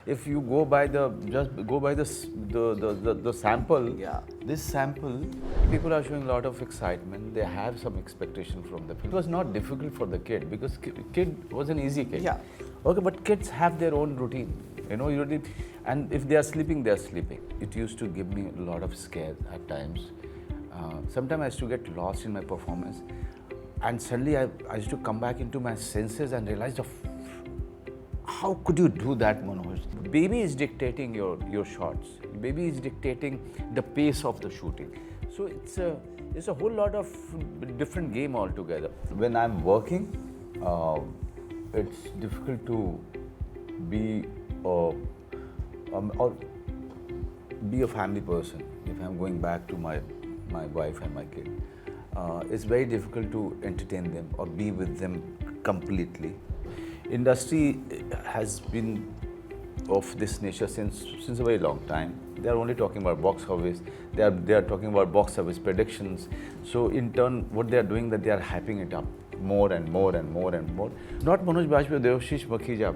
if you go by the sample, Yeah. this sample, people are showing a lot of excitement. They have some expectation from the film. It was not difficult for the kid because kid was an easy kid. Yeah. Okay, but kids have their own routine. You know, and if they are sleeping, they are sleeping. It used to give me a lot of scare at times. Sometimes I used to get lost in my performance, and suddenly I used to come back into my senses and realize how could you do that, Manoj? Baby is dictating your shots. Baby is dictating the pace of the shooting. So it's a whole lot of different game altogether. When I'm working, it's difficult to be or be a family person. If I'm going back to my wife and my kid, it's very difficult to entertain them or be with them completely. Industry has been of this nature since a very long time. They are only talking about box office. They are talking about box office predictions. So in turn, what they are doing, that they are hyping it up more and more and more and more. Not Manoj Bajpayee, Devashish Makhija,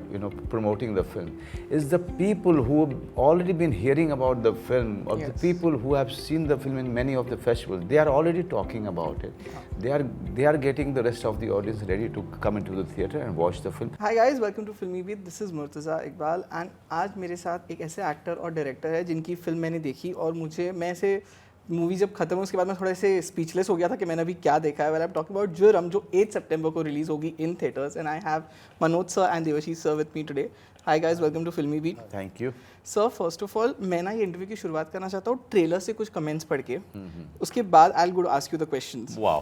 promoting the film. It's the people who have already been hearing about the film, or Yes. the people who have seen the film in many of the festivals. They are already talking about it. They are getting the rest of the audience ready to come into the theatre and watch the film. Hi guys, welcome to Filmibeat. This is Murtaza Iqbal and आज मेरे साथ एक ऐसे actor और director है जिनकी film मैंने देखी और मैं ऐसे मूवी जब खत्म हुई उसके बाद मैं थोड़ा ऐसे स्पीचलेस हो गया था कि मैंने अभी क्या देखा है. Well I am talking about Joram जो 8 सितंबर को रिलीज होगी in theatres and I have Manoj sir and Devashish sir with me today. Hi guys, welcome to FilmiBeat. Thank you. Sir, first of all मैं ना ये इंटरव्यू की शुरुआत करना चाहता हूँ ट्रेलर से कुछ कमेंट्स पढ़ के. उसके बाद I will go to ask you the questions. Wow,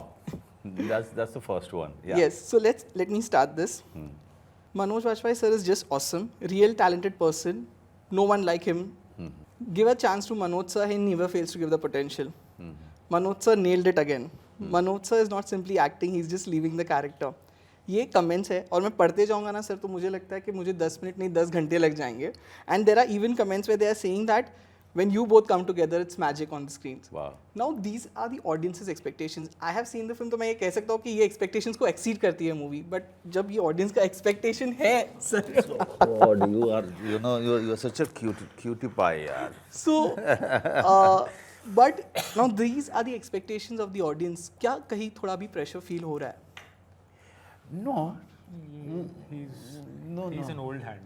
that's the first one. Yeah. Yes, so let me start this. Manoj Bajpayee sir is just awesome, real talented person. No one like him. Give a chance to Manoj sir, he never fails to give the potential. Manoj sir nailed it again. Manoj sir is not simply acting, he's just leaving the character. ये comments है और मैं पढ़ते जाऊंगा ना sir तो मुझे लगता है कि मुझे 10 मिनट नहीं 10 घंटे लग जाएंगे. And there are even comments where they are saying that when you both come together it's magic on the screens. Wow. Now these are the audience's expectations. I have seen the film तो मैं ये कह सकता हूँ कि ये expectations को exceed करती है मूवी, but जब ये audience का expectation है sir. God, you're such a cutie pie, yaar. So but now these are the expectations of the audience. क्या कहीं थोड़ा भी pressure feel हो रहा है? No. He's an old hand.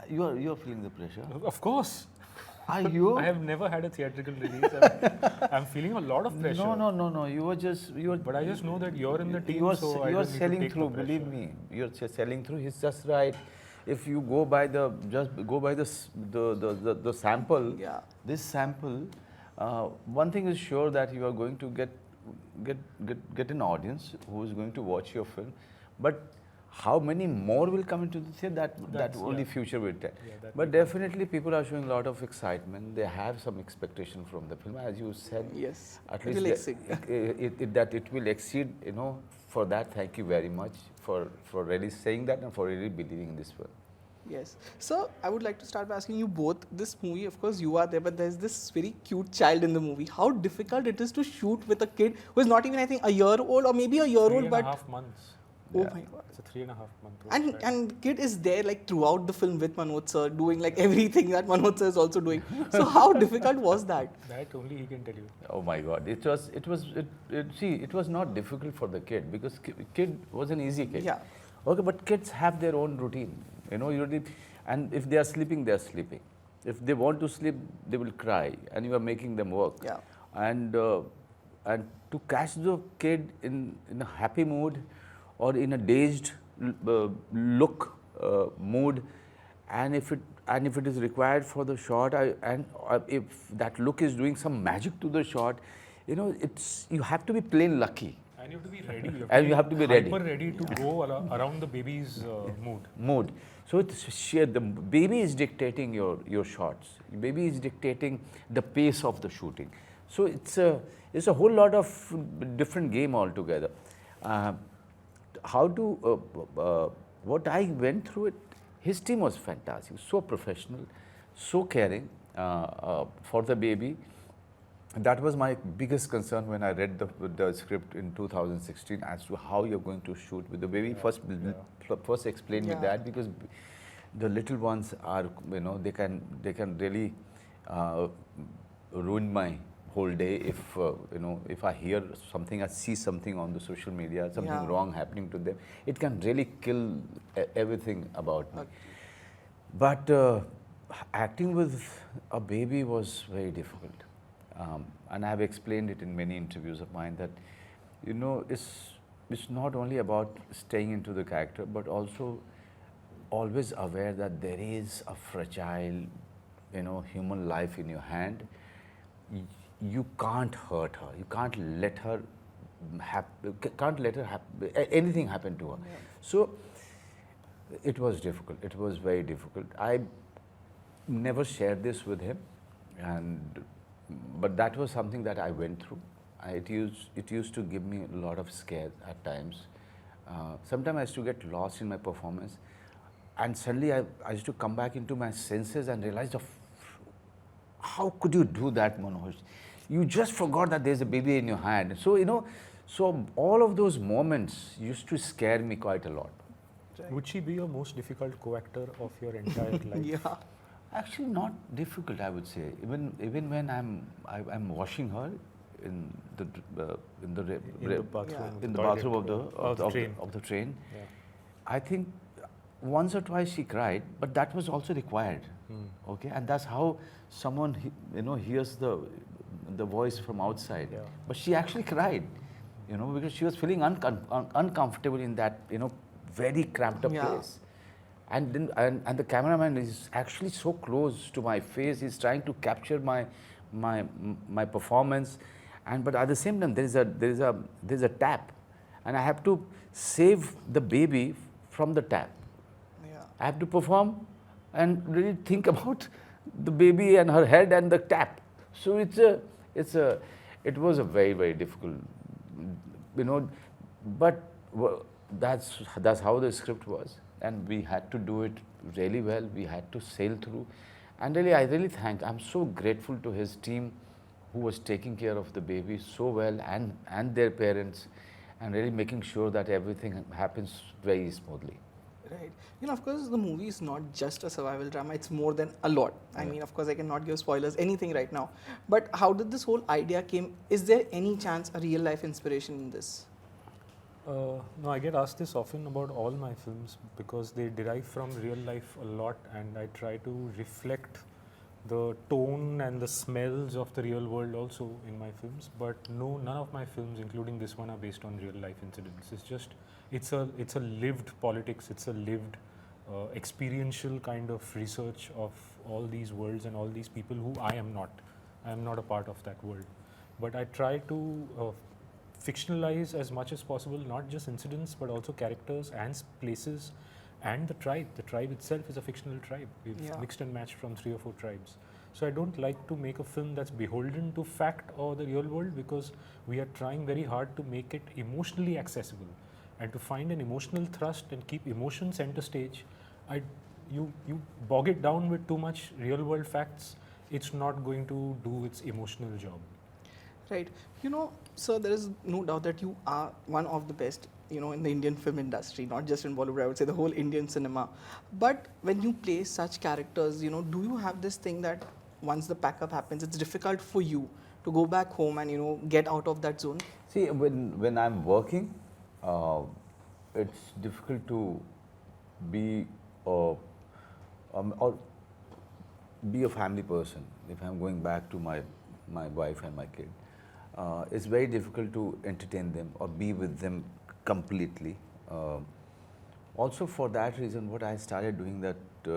You're feeling the pressure. Of course. Are you? I have never had a theatrical release. I'm feeling a lot of pressure. No. You were. But I just know that you're in the team, You are, so I you are don't need to selling take through. the Believe pressure. me, you're selling through. He's just right. If you go by the sample. Yeah. This sample, one thing is sure that you are going to get an audience who is going to watch your film, but how many more will come into the theatre, that only future will tell. Yeah, But definitely people are showing a lot of excitement. They have some expectation from the film, as you said. Yes. At It least will exceed. that it will exceed. For that, thank you very much for really saying that and for really believing in this film. Yes. So I would like to start by asking you both. This movie, of course, you are there, but there's this very cute child in the movie. How difficult it is to shoot with a kid who is not even, I think, a year old or maybe a year old, but 3.5 months. oh Yeah. my god. It's a 3.5 month old. And kid is there like throughout the film with Manoj sir, doing like everything that Manoj sir is also doing. So how difficult was that? That only he can tell you. Oh my God! It was not difficult for the kid because kid was an easy kid. Yeah. Okay, but kids have their own routine. And if they are sleeping, they are sleeping. If they want to sleep, they will cry, and you are making them work. Yeah. And to catch the kid in a happy mood or in a dazed look mood, and if it is required for the shot, if that look is doing some magic to the shot, you have to be plain lucky. And you have to be ready. And you have to be ready. Hyper ready to go around the baby's mood. So it's sheer, the baby is dictating your shots. Baby is dictating the pace of the shooting. So it's a whole lot of different game altogether. What I went through it, his team was fantastic, so professional, so caring for the baby. That was my biggest concern when I read the script in 2016 as to how you're going to shoot with the baby. First explain me Yeah. that, because the little ones are, they can really uh, ruin my whole day if, if I hear something, I see something on the social media, something Yeah. wrong happening to them, it can really kill everything about me. Okay. But acting with a baby was very difficult. And I have explained it in many interviews of mine that, it's not only about staying into the character, but also always aware that there is a fragile, human life in your hand. You can't hurt her. You can't let her anything happen to her. Yeah. So it was difficult. It was very difficult. I never shared this with him, but that was something that I went through. It used to give me a lot of scare at times. Sometimes I used to get lost in my performance, and suddenly I used to come back into my senses and realize how could you do that, Manoj? You just forgot that there's a baby in your hand. So, so all of those moments used to scare me quite a lot. Right. Would she be your most difficult co-actor of your entire life? Yeah. Actually, not difficult, I would say. Even when I'm washing her in the bathroom, Yeah. in the toilet, bathroom of the train. Yeah. I think once or twice she cried, but that was also required. Okay, and that's how someone hears the voice from outside. Yeah. But she actually cried, because she was feeling uncomfortable in that very cramped up Yeah. place. And then and the cameraman is actually so close to my face. He's trying to capture my performance, but at the same time there's a tap, and I have to save the baby from the tap. Yeah. I have to perform and really think about the baby and her head and the tap. So it was a very, very difficult, but that's how the script was, and we had to do it really well. We had to sail through, and I'm so grateful to his team who was taking care of the baby so well, and their parents, and really making sure that everything happens very smoothly. Right. Of course, the movie is not just a survival drama. It's more than a lot. I Yeah. mean, of course, I cannot give spoilers, anything right now. But how did this whole idea came? Is there any chance a real life inspiration in this? No, I get asked this often about all my films because they derive from real life a lot, and I try to reflect the tone and the smells of the real world also in my films. But no, none of my films, including this one, are based on real life incidents. It's a lived politics. It's a lived experiential kind of research of all these worlds and all these people who I am not. I am not a part of that world. But I try to fictionalize as much as possible, not just incidents, but also characters and places and the tribe. The tribe itself is a fictional tribe. We've Yeah. mixed and matched from 3 or 4 tribes. So I don't like to make a film that's beholden to fact or the real world, because we are trying very hard to make it emotionally accessible and to find an emotional thrust and keep emotion center stage. You bog it down with too much real world facts, it's not going to do its emotional job. Right. Sir, there is no doubt that you are one of the best, in the Indian film industry, not just in Bollywood, I would say the whole Indian cinema. But when you play such characters, do you have this thing that once the pack-up happens, it's difficult for you to go back home and, get out of that zone? See, when I'm working, it's difficult to be or be a family person. If I'm going back to my wife and my kid, it's very difficult to entertain them or be with them completely. Also, for that reason, what I started doing that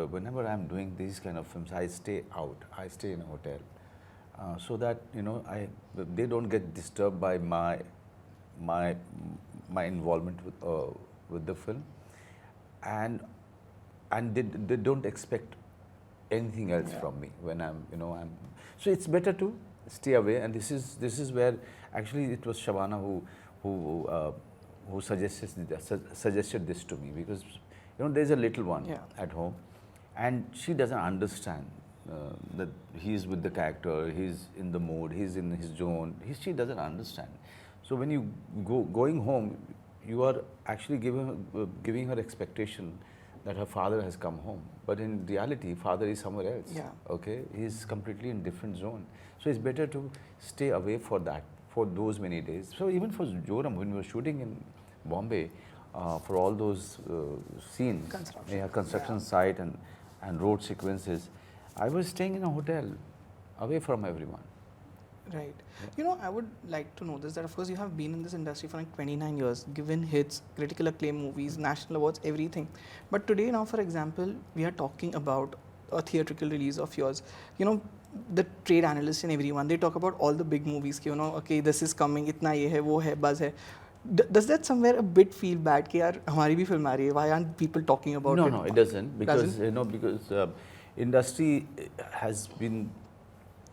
whenever I'm doing these kind of films, I stay out. I stay in a hotel, so that they don't get disturbed by my involvement with the film, and they don't expect anything else from me when I'm. So it's better to stay away, and this is where actually it was Shabana who suggested this to me, because there's a little one at home, and she doesn't understand that he's with the character, he's in the mood, he's in his zone. She doesn't understand. So when you going home, you are actually giving her expectation that her father has come home. But in reality, father is somewhere else. Yeah. Okay, he's completely in different zone. So it's better to stay away for that, for those many days. So even for Joram, when we were shooting in Bombay, for all those scenes, construction site and road sequences, I was staying in a hotel, away from everyone. Right. You know, I would like to know this, that of course you have been in this industry for like 29 years, given hits, critical acclaim movies, national awards, everything. But today now, for example, we are talking about a theatrical release of yours. You know, the trade analysts and everyone, they talk about all the big movies, you know, okay, this is coming, itna ye hai, wo hai, buzz hai. Does that somewhere a bit feel bad कि यार हमारी भी film आ रही है? Why aren't people talking about it? No, it doesn't, because you know, because industry has been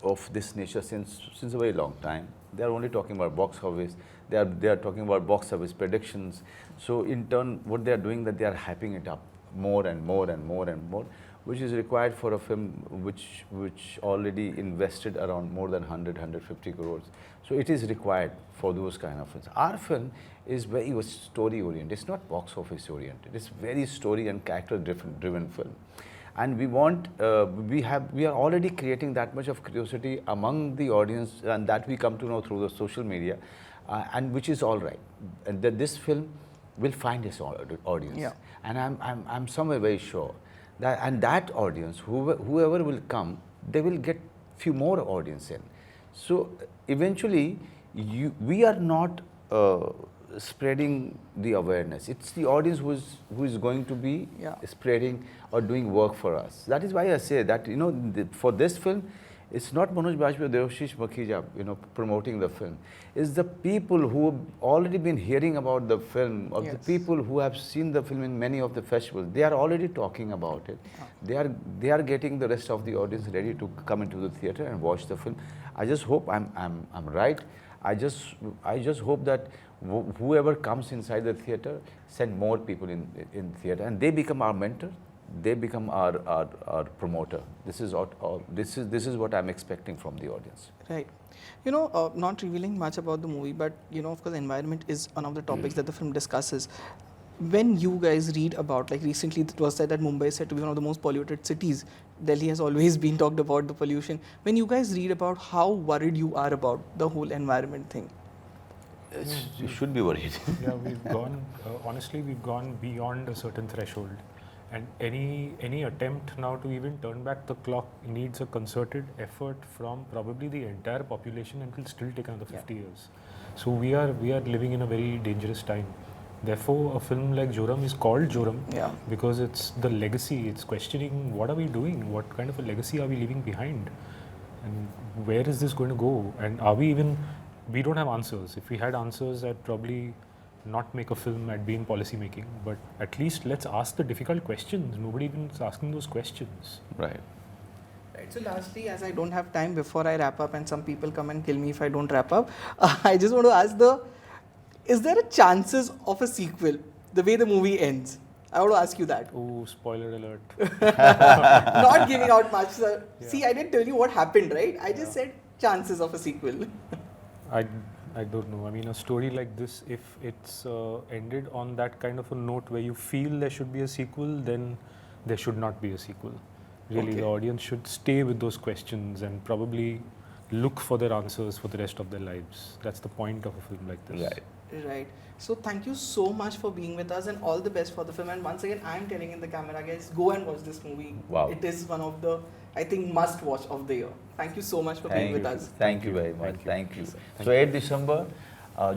of this nature since a very long time. They are only talking about box office. They are talking about box office predictions. So in turn, what they are doing, that they are hyping it up more and more and more and more, which is required for a film which already invested around more than 150 crores. So it is required for those kind of films. Our film is very story oriented. It's not box office oriented. It's very story and character driven film. And we want, we are already creating that much of curiosity among the audience, and that we come to know through the social media, and which is all right. And that this film will find its audience. Yeah. And I'm somewhere very sure that, and that audience, whoever will come, they will get few more audience in. So eventually, we are not spreading the awareness. It's the audience who is going to be spreading or doing work for us. That is why I say that, you know, for this film, it's not Manoj Bajpayee or Devashish Makhija, you know, promoting the film. It's the people who have already been hearing about the film, or the people who have seen the film in many of the festivals. They are already talking about it. They are getting the rest of the audience ready to come into the theater and watch the film. I just hope I'm right. I just hope that whoever comes inside the theater, send more people in theater, and they become our mentor. They become our promoter. This is what I'm expecting from the audience. Right. You know, not revealing much about the movie, but you know, of course, environment is one of the topics that the film discusses. When you guys read about, like recently it was said that Mumbai is said to be one of the most polluted cities. Delhi has always been talked about the pollution. When you guys read about how worried you are about the whole environment thing. You should be worried. Yeah, we've gone, honestly, we've gone beyond a certain threshold. And any attempt now to even turn back the clock needs a concerted effort from probably the entire population, and will still take another 50 years. So we are living in a very dangerous time. Therefore, a film like Joram is called Joram because it's the legacy. It's questioning, what are we doing? What kind of a legacy are we leaving behind? And where is this going to go? And are we even... We don't have answers. If we had answers, I'd probably not make a film, I'd be in policy making. But at least let's ask the difficult questions. Nobody even is asking those questions. Right. Right. So lastly, as I don't have time before I wrap up, and some people come and kill me if I don't wrap up, I just want to ask is there a chances of a sequel, the way the movie ends? I want to ask you that. Oh, spoiler alert. Not giving out much, sir. Yeah. See, I didn't tell you what happened, right? I just said chances of a sequel. I don't know. I mean, a story like this, if it's ended on that kind of a note where you feel there should be a sequel, then there should not be a sequel. Really, the audience should stay with those questions and probably look for their answers for the rest of their lives. That's the point of a film like this. Right. Right. So thank you so much for being with us, and all the best for the film. And once again, I'm telling in the camera, guys, go and watch this movie. Wow. It is one of the, I think, must watch of the year. Thank you so much for being with us. Thank you very much. Thank you. So 8 December,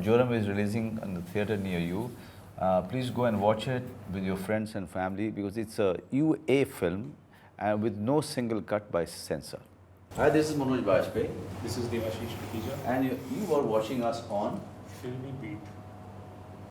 Joram is releasing in the theater near you. Please go and watch it with your friends and family, because it's a UA film with no single cut by censor. Hi, this is Manoj Bajpayee. This is Devashish Makhija. And you are watching us on Filmibeat.